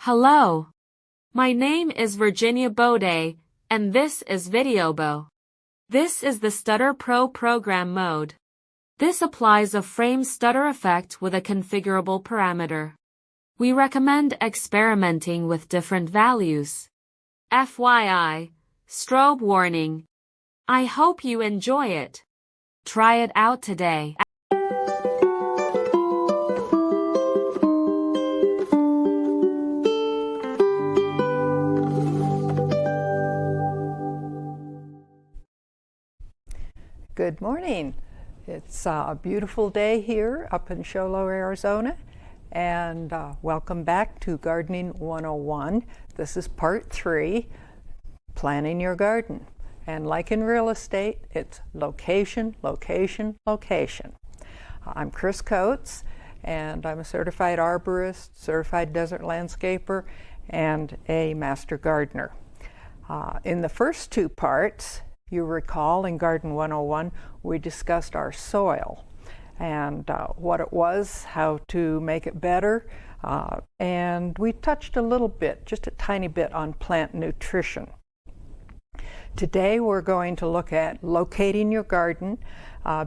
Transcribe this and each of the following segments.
Hello. My name is Virginia Bode, and this is videobeaux. This is the Stutter Pro program mode. This applies a frame stutter effect with a configurable parameter. We recommend experimenting with different values. FYI, strobe warning. I hope you enjoy it. Try it out today. Good morning. It's a beautiful day here up in Schwwaaa, Arizona, and welcome back to Gardening 101. This is part 3, planning your garden. And like in real estate, it's location, location, location. I'm Chris Coates, and I'm a certified arborist, certified desert landscaper, and a master gardener. In the first 2 parts, you recall in Garden 101, we discussed our soil and what it was, how to make it better, and we touched a little bit, just a tiny bit, on plant nutrition. Today we're going to look at locating your garden,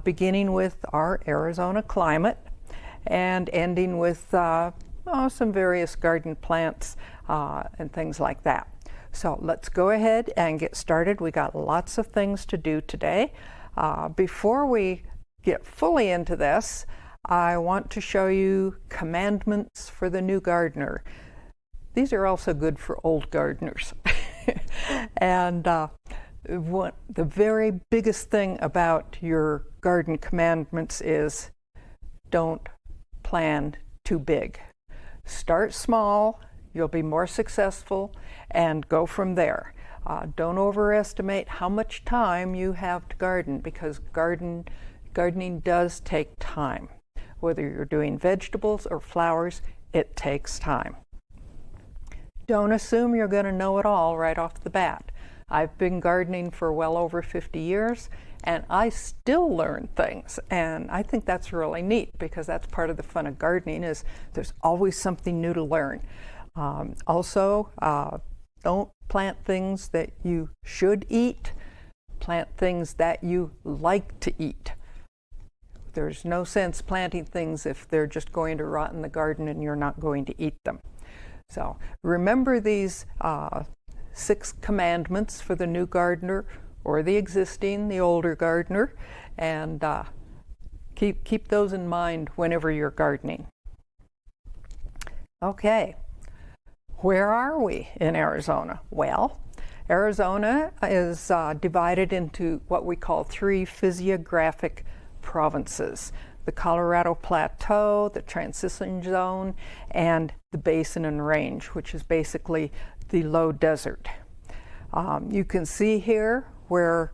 beginning with our Arizona climate and ending with some various garden plants and things like that. So let's go ahead and get started. We got lots of things to do today. Before we get fully into this, I want to show you commandments for the new gardener. These are also good for old gardeners. And the very biggest thing about your garden commandments is don't plan too big. Start small. You'll be more successful, and go from there. Don't overestimate how much time you have to garden, because gardening does take time. Whether you're doing vegetables or flowers, it takes time. Don't assume you're going to know it all right off the bat. I've been gardening for well over 50 years, and I still learn things, and I think that's really neat, because that's part of the fun of gardening, is there's always something new to learn. Also, don't plant things that you should eat. Plant things that you like to eat. There's no sense planting things if they're just going to rot in the garden and you're not going to eat them. So remember these 6 commandments for the new gardener, or the older gardener, and keep those in mind whenever you're gardening. Okay. Where are we in Arizona? Well, Arizona is divided into what we call 3 physiographic provinces: the Colorado Plateau, the Transition Zone, and the Basin and Range, which is basically the low desert. You can see here where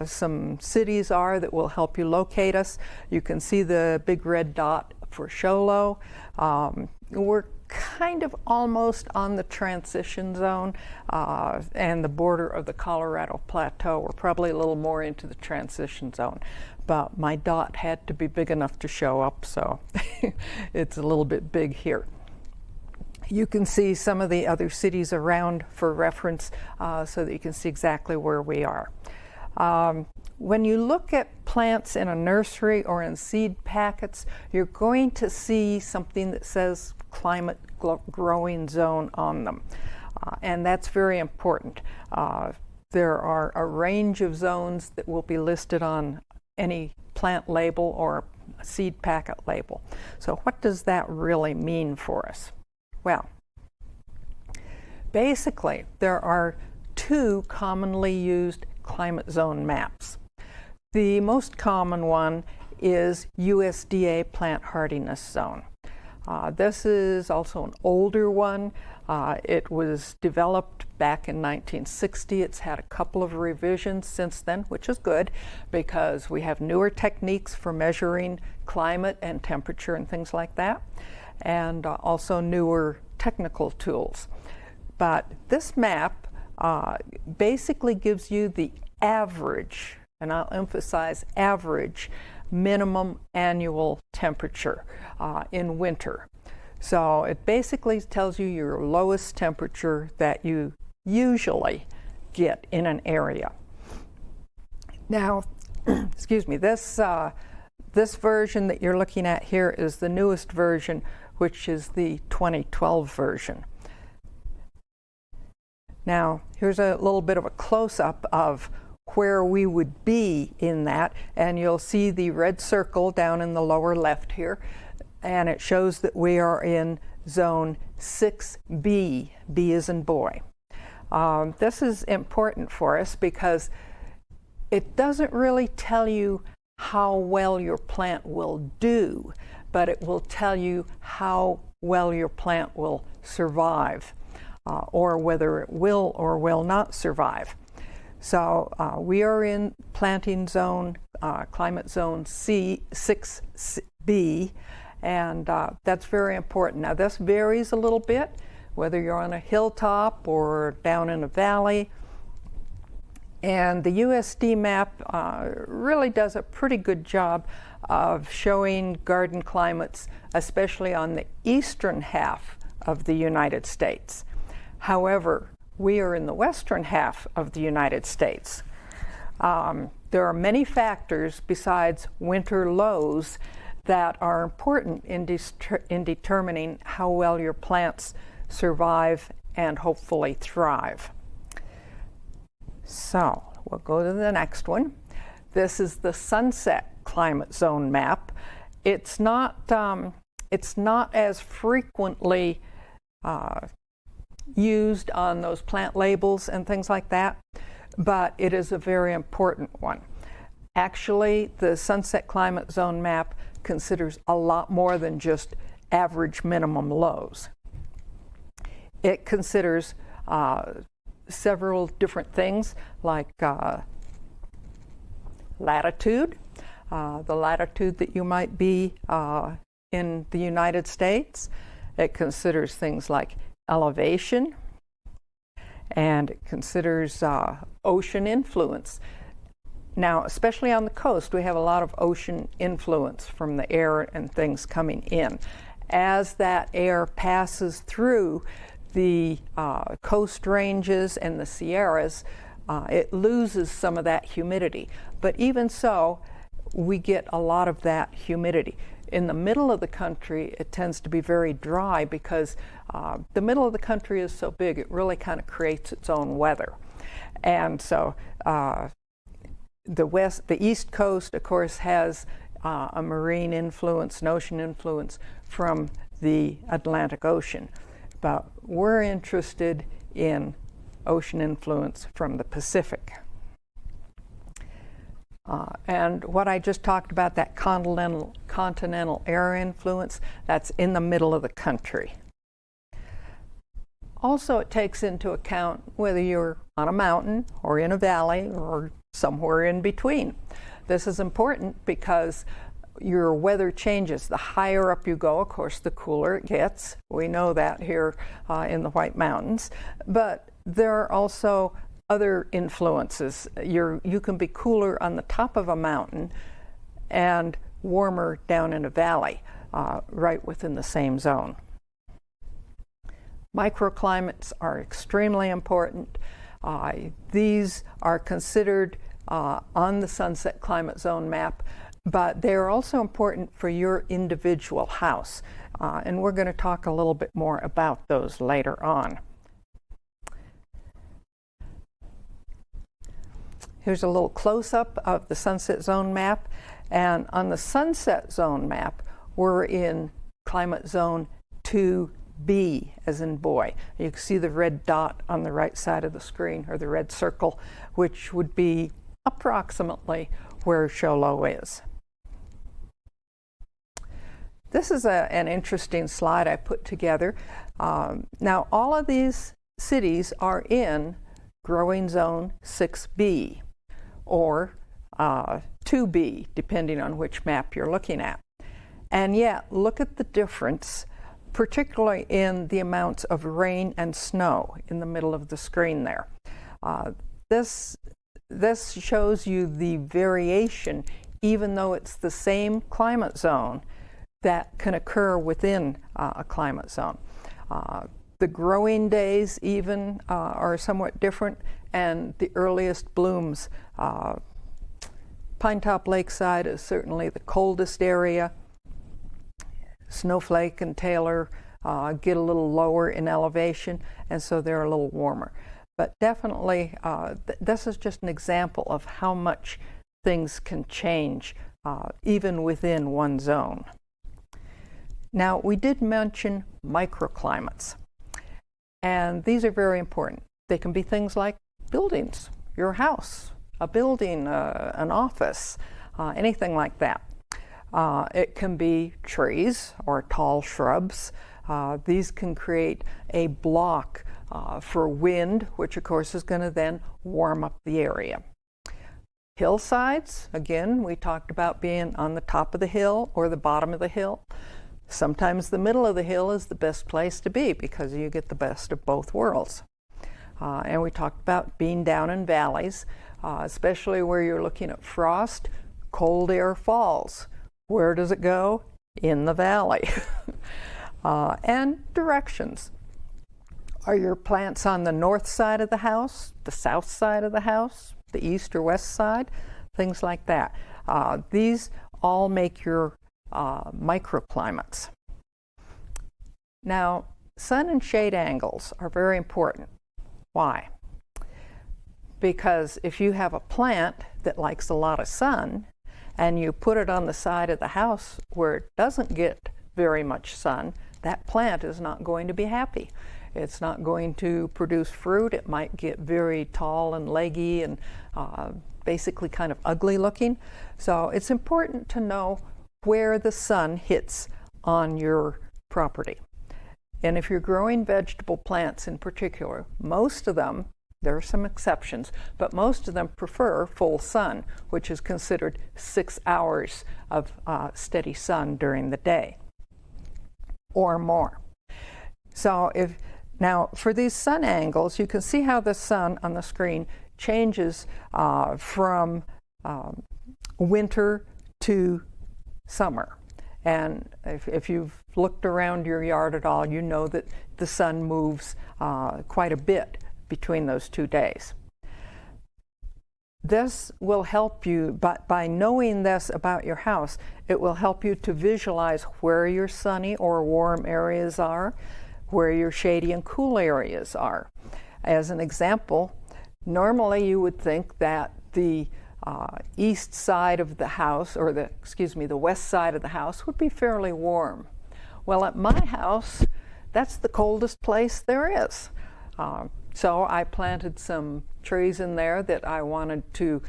some cities are that will help you locate us. You can see the big red dot for Schwwaaa. We're kind of almost on the transition zone and the border of the Colorado Plateau. We're probably a little more into the transition zone, but my dot had to be big enough to show up, so it's a little bit big here. You can see some of the other cities around for reference, so that you can see exactly where we are. When you look at plants in a nursery or in seed packets, you're going to see something that says climate growing zone on them, and that's very important. There are a range of zones that will be listed on any plant label or seed packet label. So what does that really mean for us? Well, basically there are 2 commonly used climate zone maps. The most common one is USDA Plant Hardiness Zone. This is also an older one. It was developed back in 1960. It's had a couple of revisions since then, which is good, because we have newer techniques for measuring climate and temperature and things like that, and also newer technical tools. But this map basically gives you the average, and I'll emphasize average, minimum annual temperature in winter. So it basically tells you your lowest temperature that you usually get in an area. Now, excuse me, this version that you're looking at here is the newest version, which is the 2012 version. Now, here's a little bit of a close-up of where we would be in that, and you'll see the red circle down in the lower left here, and it shows that we are in zone 6B, B as in boy. This is important for us because it doesn't really tell you how well your plant will do, but it will tell you how well your plant will survive, or whether it will or will not survive. So we are in planting zone, climate zone 6B, and that's very important. Now this varies a little bit, whether you're on a hilltop or down in a valley. And the USD map really does a pretty good job of showing garden climates, especially on the eastern half of the United States. However, we are in the western half of the United States. There are many factors besides winter lows that are important in determining how well your plants survive and hopefully thrive. So we'll go to the next one. This is the sunset climate zone map. It's not as frequently used on those plant labels and things like that, but it is a very important one. Actually, the sunset climate zone map considers a lot more than just average minimum lows. It considers several different things like latitude, the latitude that you might be in the United States. It considers things like elevation, and it considers ocean influence. Now, especially on the coast, we have a lot of ocean influence from the air and things coming in. As that air passes through the coast ranges and the Sierras, it loses some of that humidity. But even so, we get a lot of that humidity. In the middle of the country, it tends to be very dry because the middle of the country is so big, it really kind of creates its own weather. And so the East Coast, of course, has a marine influence, an ocean influence from the Atlantic Ocean. But we're interested in ocean influence from the Pacific. And what I just talked about, that continental air influence, that's in the middle of the country. Also, it takes into account whether you're on a mountain or in a valley or somewhere in between. This is important because your weather changes. The higher up you go, of course, the cooler it gets. We know that here in the White Mountains. But there are also other influences. You can be cooler on the top of a mountain and warmer down in a valley, right within the same zone. Microclimates are extremely important. These are considered on the sunset climate zone map, but they are also important for your individual house. And we're going to talk a little bit more about those later on. Here's a little close-up of the sunset zone map. And on the sunset zone map, we're in climate zone 2B, as in boy. You can see the red dot on the right side of the screen, or the red circle, which would be approximately where Schwwaaa is. This is an interesting slide I put together. Now, all of these cities are in growing zone 6B, or 2B, depending on which map you're looking at. And yet, look at the difference, particularly in the amounts of rain and snow in the middle of the screen there. This shows you the variation, even though it's the same climate zone, that can occur within a climate zone. The growing days even are somewhat different, and the earliest blooms. Pinetop Lakeside is certainly the coldest area. Snowflake and Taylor get a little lower in elevation, and so they're a little warmer. But definitely, this is just an example of how much things can change even within one zone. Now, we did mention microclimates, and these are very important. They can be things like buildings, your house, a building, an office, anything like that. It can be trees or tall shrubs. These can create a block for wind, which of course is going to then warm up the area. Hillsides, again, we talked about being on the top of the hill or the bottom of the hill. Sometimes the middle of the hill is the best place to be because you get the best of both worlds. And we talked about being down in valleys, especially where you're looking at frost. Cold air falls. Where does it go? In the valley. And directions. Are your plants on the north side of the house, the south side of the house, the east or west side? Things like that. These all make your microclimates. Now, sun and shade angles are very important. Why? Because if you have a plant that likes a lot of sun and you put it on the side of the house where it doesn't get very much sun, that plant is not going to be happy. It's not going to produce fruit. It might get very tall and leggy and basically kind of ugly looking. So it's important to know where the sun hits on your property. And if you're growing vegetable plants in particular, most of them, there are some exceptions, but most of them prefer full sun, which is considered 6 hours of steady sun during the day or more. So now for these sun angles, you can see how the sun on the screen changes from winter to summer. And if you've looked around your yard at all, you know that the sun moves quite a bit between those 2 days. This will help you, but by knowing this about your house, it will help you to visualize where your sunny or warm areas are, where your shady and cool areas are. As an example, normally you would think that the east side of the house, or the west side of the house would be fairly warm. Well, at my house, that's the coldest place there is. So I planted some trees in there that I wanted to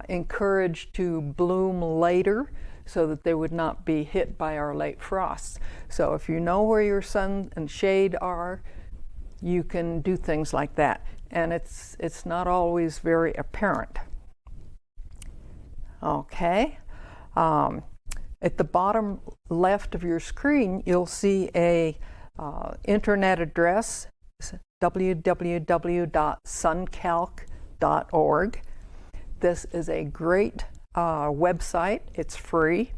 encourage to bloom later so that they would not be hit by our late frosts. So if you know where your sun and shade are, you can do things like that. And it's not always very apparent. Okay. At the bottom left of your screen, you'll see a internet address, www.suncalc.org. This is a great website. It's free.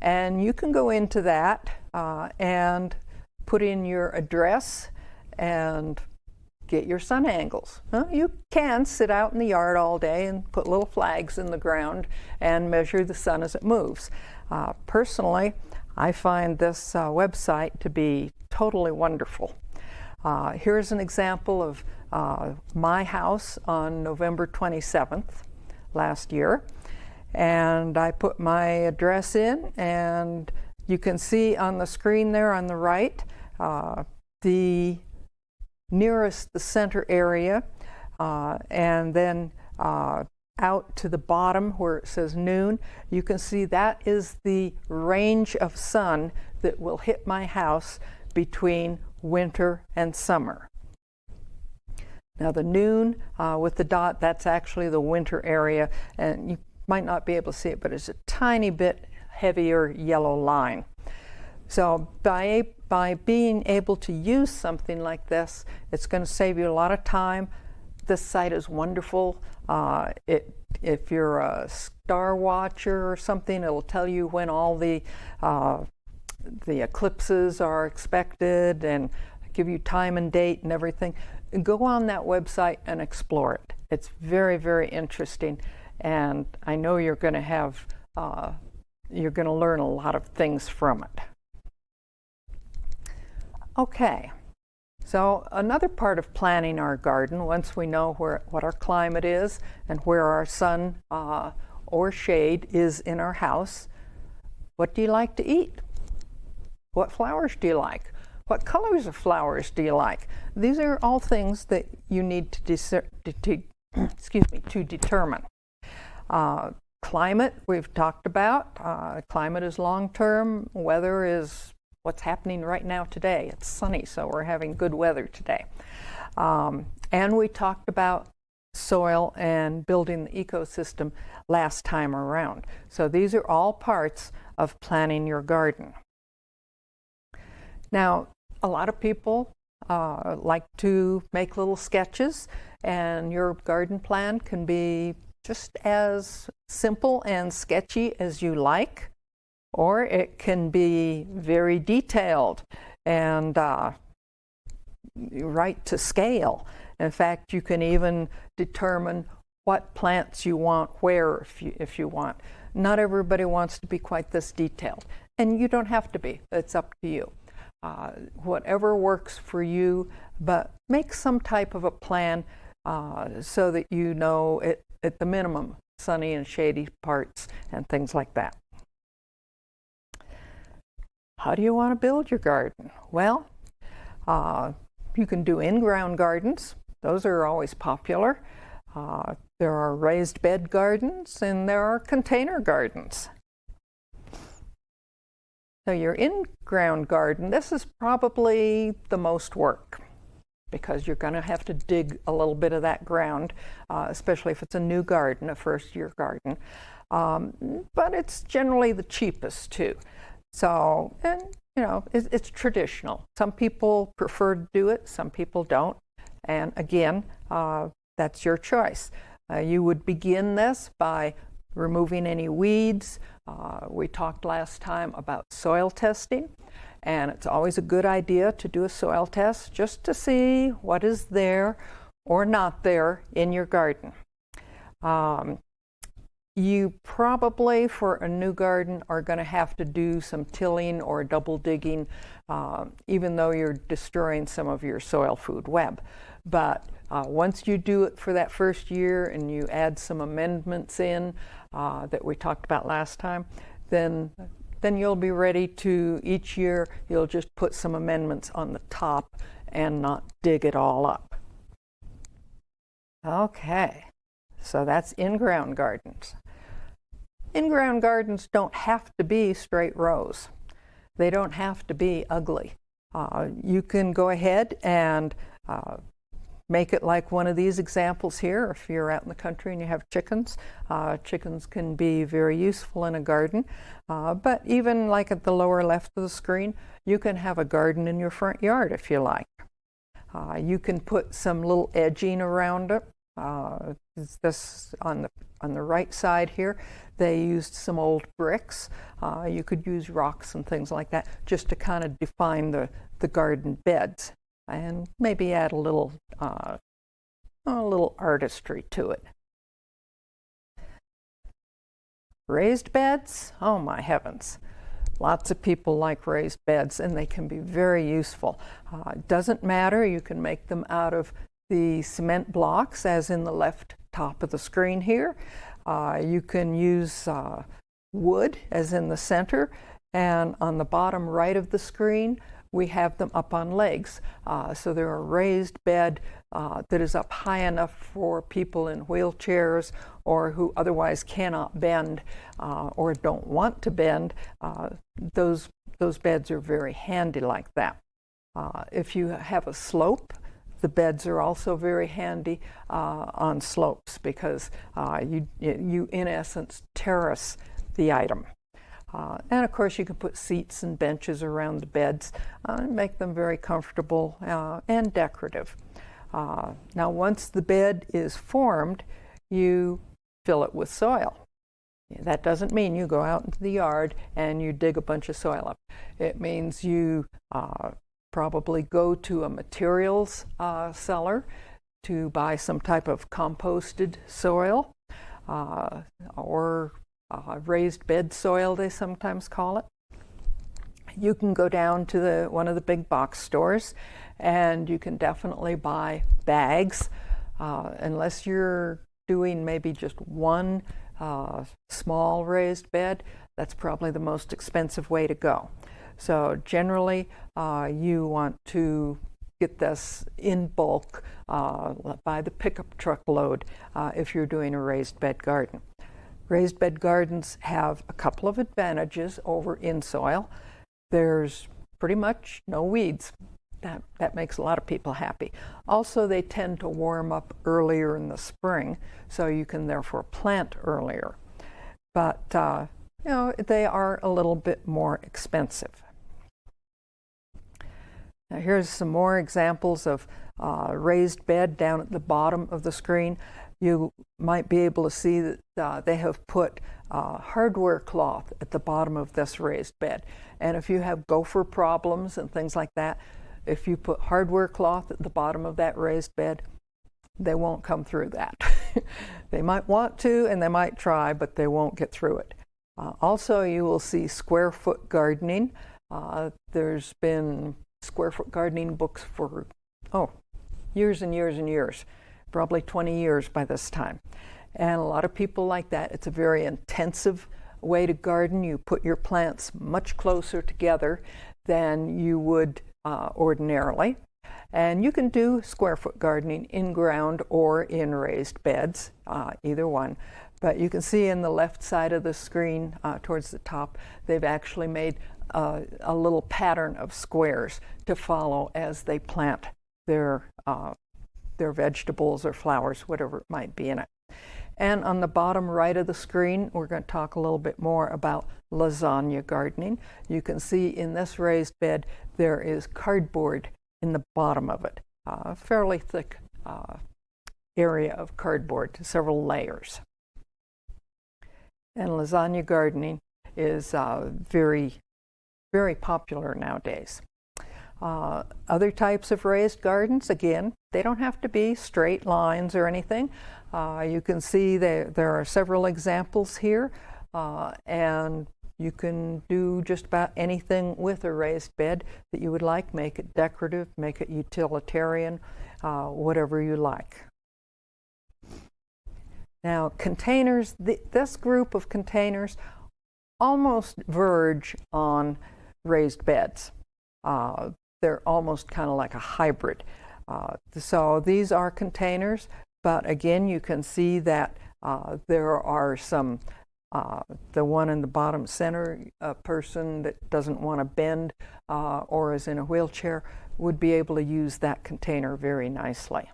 And you can go into that and put in your address and get your sun angles. Well, you can sit out in the yard all day and put little flags in the ground and measure the sun as it moves. Personally, I find this website to be totally wonderful. Here's an example of my house on November 27th last year. And I put my address in, and you can see on the screen there on the right, the nearest the center area, and then out to the bottom where it says noon, you can see that is the range of sun that will hit my house between winter and summer. Now the noon with the dot, that's actually the winter area, and you might not be able to see it, but it's a tiny bit heavier yellow line. So by being able to use something like this, it's going to save you a lot of time. This site is wonderful. If you're a star watcher or something, it'll tell you when all the the eclipses are expected and give you time and date and everything, go on that website and explore it. It's very, very interesting, and I know you're going to have you're going to learn a lot of things from it. Okay, so another part of planning our garden, once we know what our climate is and where our sun or shade is in our house, what do you like to eat? What flowers do you like? What colors of flowers do you like? These are all things that you need to determine. Climate, we've talked about. Climate is long-term. Weather is what's happening right now today. It's sunny, so we're having good weather today. And we talked about soil and building the ecosystem last time around. So these are all parts of planning your garden. Now, a lot of people like to make little sketches, and your garden plan can be just as simple and sketchy as you like, or it can be very detailed and right to scale. In fact, you can even determine what plants you want where if you want. Not everybody wants to be quite this detailed, and you don't have to be. It's up to you. Whatever works for you, but make some type of a plan so that you know at the minimum sunny and shady parts and things like that. How do you want to build your garden? Well, you can do in-ground gardens. Those are always popular. There are raised bed gardens and there are container gardens. So your in-ground garden, this is probably the most work because you're going to have to dig a little bit of that ground, especially if it's a new garden, a first-year garden. But it's generally the cheapest too. So, and you know, it's traditional. Some people prefer to do it, some people don't. And again, that's your choice. You would begin this by removing any weeds. We talked last time about soil testing, and it's always a good idea to do a soil test just to see what is there or not there in your garden. You probably, for a new garden, are going to have to do some tilling or double digging, even though you're destroying some of your soil food web. But once you do it for that first year and you add some amendments in that we talked about last time, then you'll be ready to, each year, you'll just put some amendments on the top and not dig it all up. Okay, so that's in-ground gardens. In-ground gardens don't have to be straight rows. They don't have to be ugly. You can go ahead and make it like one of these examples here. If you're out in the country and you have chickens, chickens can be very useful in a garden. But even like at the lower left of the screen, you can have a garden in your front yard if you like. You can put some little edging around it. This on the right side here, they used some old bricks. You could use rocks and things like that just to kind of define the garden beds and maybe add a little artistry to it. Raised beds, oh my heavens. Lots of people like raised beds and they can be very useful. It doesn't matter, you can make them out of the cement blocks as in the left top of the screen here. You can use wood as in the center, and on the bottom right of the screen we have them up on legs. So they're a raised bed that is up high enough for people in wheelchairs or who otherwise cannot bend or don't want to bend. Those beds are very handy like that. If you have a slope, the beds are also very handy on slopes because you in essence terrace the item. And of course you can put seats and benches around the beds and make them very comfortable and decorative. Now once the bed is formed, you fill it with soil. That doesn't mean you go out into the yard and you dig a bunch of soil up. It means you probably go to a materials seller to buy some type of composted soil or raised bed soil, they sometimes call it. You can go down to one of the big box stores and you can definitely buy bags, unless you're doing maybe just one small raised bed. That's probably the most expensive way to go. So generally you want to get this in bulk by the pickup truck load if you're doing a raised bed garden. Raised bed gardens have a couple of advantages over in soil. There's pretty much no weeds. That makes a lot of people happy. Also, they tend to warm up earlier in the spring, so you can therefore plant earlier. But you know, they are a little bit more expensive. Now here's some more examples of raised bed down at the bottom of the screen. You might be able to see that they have put hardware cloth at the bottom of this raised bed. And if you have gopher problems and things like that, if you put hardware cloth at the bottom of that raised bed, they won't come through that. They might want to and they might try, but they won't get through it. Also, you will see square foot gardening. There's been square foot gardening books for years and years and years, probably 20 years by this time. And a lot of people like that. It's a very intensive way to garden. You put your plants much closer together than you would ordinarily. And you can do square foot gardening in ground or in raised beds, either one. But you can see in the left side of the screen towards the top, they've actually made a little pattern of squares to follow as they plant their vegetables or flowers, whatever it might be in it. And on the bottom right of the screen, we're going to talk a little bit more about lasagna gardening. You can see in this raised bed, there is cardboard in the bottom of it, a fairly thick area of cardboard, several layers. And lasagna gardening is very, very popular nowadays. Other types of raised gardens, again, they don't have to be straight lines or anything. You can see there are several examples here, and you can do just about anything with a raised bed that you would like. Make it decorative, make it utilitarian, whatever you like. Now, containers, this group of containers almost verge on raised beds. They're almost kind of like a hybrid. So these are containers, but again, you can see that there are some, the one in the bottom center, a person that doesn't want to bend or is in a wheelchair would be able to use that container very nicely.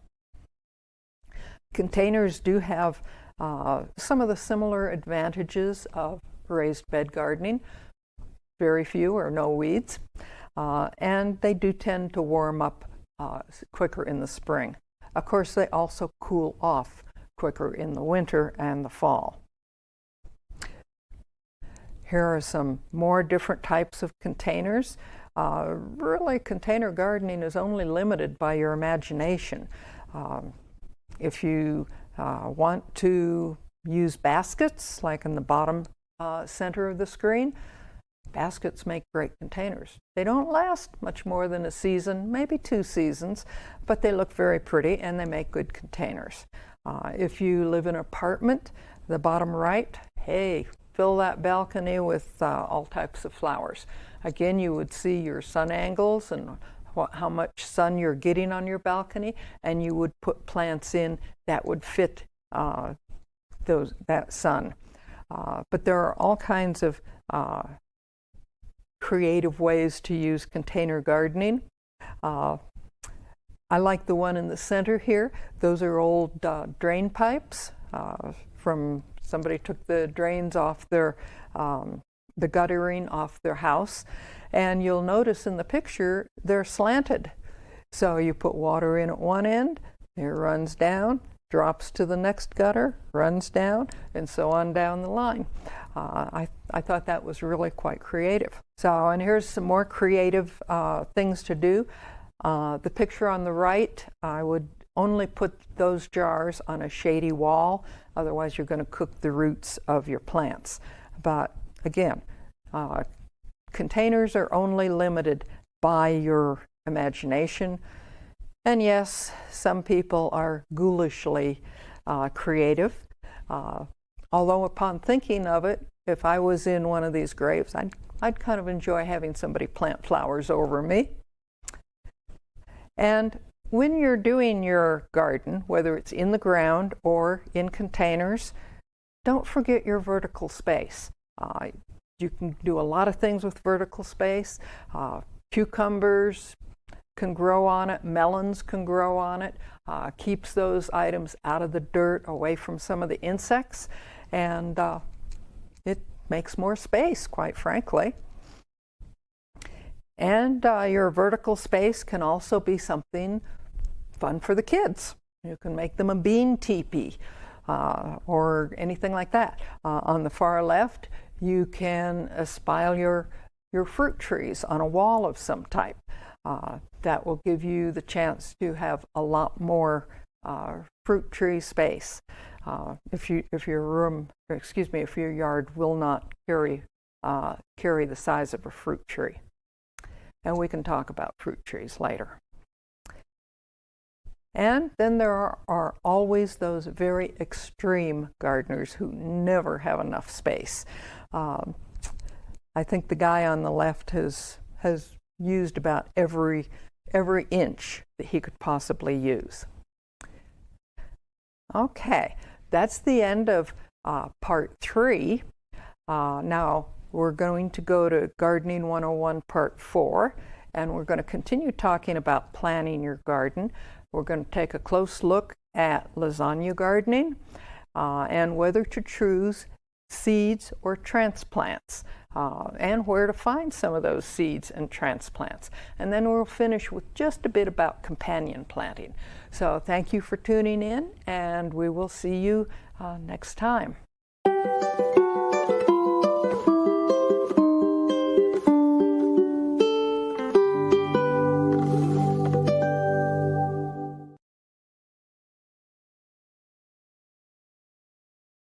Containers do have some of the similar advantages of raised bed gardening. Very few or no weeds. And they do tend to warm up quicker in the spring. Of course, they also cool off quicker in the winter and the fall. Here are some more different types of containers. Really, container gardening is only limited by your imagination. If you want to use baskets, like in the bottom center of the screen, baskets make great containers. They don't last much more than a season, maybe 2 seasons, but they look very pretty and they make good containers. If you live in an apartment, the bottom right, hey, fill that balcony with all types of flowers. Again, you would see your sun angles and how much sun you're getting on your balcony, and you would put plants in that would fit that sun. But there are all kinds of creative ways to use container gardening. I like the one in the center here. Those are old drain pipes from somebody took the drains off their, the guttering off their house. And you'll notice in the picture, they're slanted. So you put water in at one end, it runs down, drops to the next gutter, runs down, and so on down the line. I thought that was really quite creative. So, and here's some more creative things to do. The picture on the right, I would only put those jars on a shady wall, otherwise you're going to cook the roots of your plants. But again, containers are only limited by your imagination. And yes, some people are ghoulishly creative. Although upon thinking of it, if I was in one of these graves, I'd kind of enjoy having somebody plant flowers over me. And when you're doing your garden, whether it's in the ground or in containers, don't forget your vertical space. You can do a lot of things with vertical space. Cucumbers can grow on it, melons can grow on it, keeps those items out of the dirt, away from some of the insects, and it makes more space, quite frankly. And your vertical space can also be something fun for the kids. You can make them a bean teepee or anything like that. On the far left, you can spile your fruit trees on a wall of some type. That will give you the chance to have a lot more fruit tree space. If your yard will not carry the size of a fruit tree. And we can talk about fruit trees later. And then there are always those very extreme gardeners who never have enough space. I think the guy on the left has used about every inch that he could possibly use. Okay, that's the end of part 3. Now we're going to go to Gardening 101 Part 4, and we're going to continue talking about planning your garden. We're going to take a close look at lasagna gardening and whether to choose seeds or transplants, and where to find some of those seeds and transplants. And then we'll finish with just a bit about companion planting. So thank you for tuning in, and we will see you next time.